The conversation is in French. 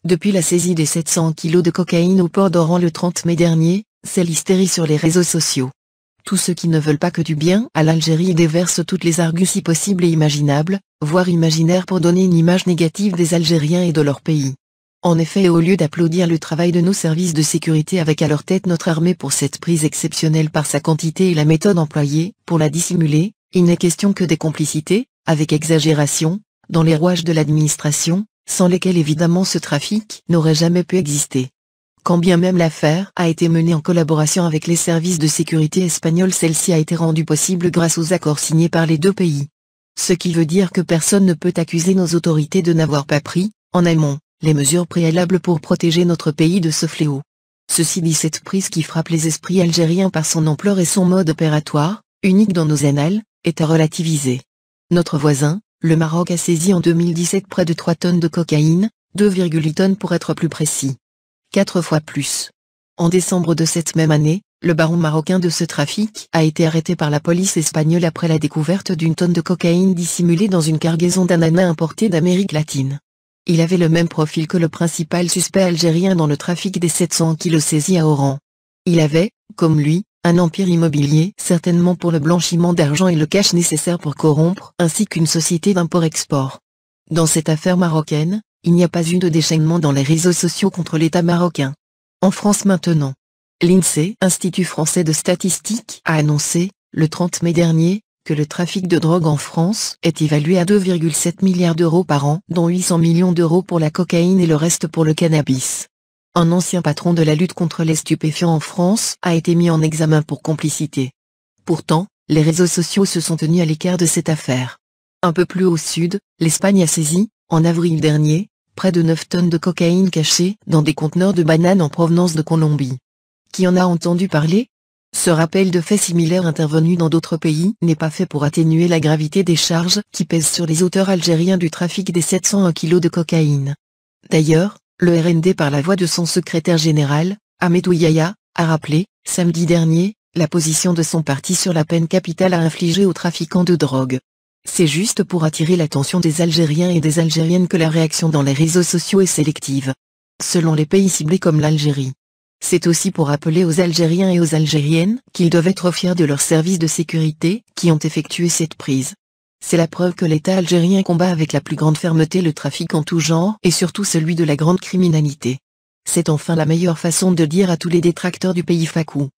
Depuis la saisie des 700 kilos de cocaïne au port d'Oran le 30 mai dernier, c'est l'hystérie sur les réseaux sociaux. Tous ceux qui ne veulent pas que du bien à l'Algérie déversent toutes les arguties possibles et imaginables, voire imaginaires pour donner une image négative des Algériens et de leur pays. En effet, au lieu d'applaudir le travail de nos services de sécurité avec à leur tête notre armée pour cette prise exceptionnelle par sa quantité et la méthode employée pour la dissimuler, il n'est question que des complicités, avec exagération, dans les rouages de l'administration, sans lesquels évidemment ce trafic n'aurait jamais pu exister. Quand bien même l'affaire a été menée en collaboration avec les services de sécurité espagnols, celle-ci a été rendue possible grâce aux accords signés par les deux pays. Ce qui veut dire que personne ne peut accuser nos autorités de n'avoir pas pris, en amont, les mesures préalables pour protéger notre pays de ce fléau. Ceci dit, cette prise qui frappe les esprits algériens par son ampleur et son mode opératoire, unique dans nos annales, est à relativiser. Notre voisin, le Maroc, a saisi en 2017 près de 3 tonnes de cocaïne, 2,8 tonnes pour être plus précis. 4 fois plus. En décembre de cette même année, le baron marocain de ce trafic a été arrêté par la police espagnole après la découverte d'une tonne de cocaïne dissimulée dans une cargaison d'ananas importé d'Amérique latine. Il avait le même profil que le principal suspect algérien dans le trafic des 700 kilos saisis à Oran. Il avait, comme lui, un empire immobilier certainement pour le blanchiment d'argent et le cash nécessaire pour corrompre, ainsi qu'une société d'import-export. Dans cette affaire marocaine, il n'y a pas eu de déchaînement dans les réseaux sociaux contre l'État marocain. En France maintenant, l'INSEE, Institut français de statistique, a annoncé, le 30 mai dernier, que le trafic de drogue en France est évalué à 2,7 milliards d'euros par an, dont 800 millions d'euros pour la cocaïne et le reste pour le cannabis. Un ancien patron de la lutte contre les stupéfiants en France a été mis en examen pour complicité. Pourtant, les réseaux sociaux se sont tenus à l'écart de cette affaire. Un peu plus au sud, l'Espagne a saisi, en avril dernier, près de 9 tonnes de cocaïne cachée dans des conteneurs de bananes en provenance de Colombie. Qui en a entendu parler ? Ce rappel de faits similaires intervenus dans d'autres pays n'est pas fait pour atténuer la gravité des charges qui pèsent sur les auteurs algériens du trafic des 701 kilos de cocaïne. D'ailleurs, le RND par la voix de son secrétaire général, Ahmedou Yahya, a rappelé, samedi dernier, la position de son parti sur la peine capitale à infliger aux trafiquants de drogue. C'est juste pour attirer l'attention des Algériens et des Algériennes que la réaction dans les réseaux sociaux est sélective. Selon les pays ciblés comme l'Algérie. C'est aussi pour rappeler aux Algériens et aux Algériennes qu'ils doivent être fiers de leurs services de sécurité qui ont effectué cette prise. C'est la preuve que l'État algérien combat avec la plus grande fermeté le trafic en tout genre et surtout celui de la grande criminalité. C'est enfin la meilleure façon de dire à tous les détracteurs du pays Fakou.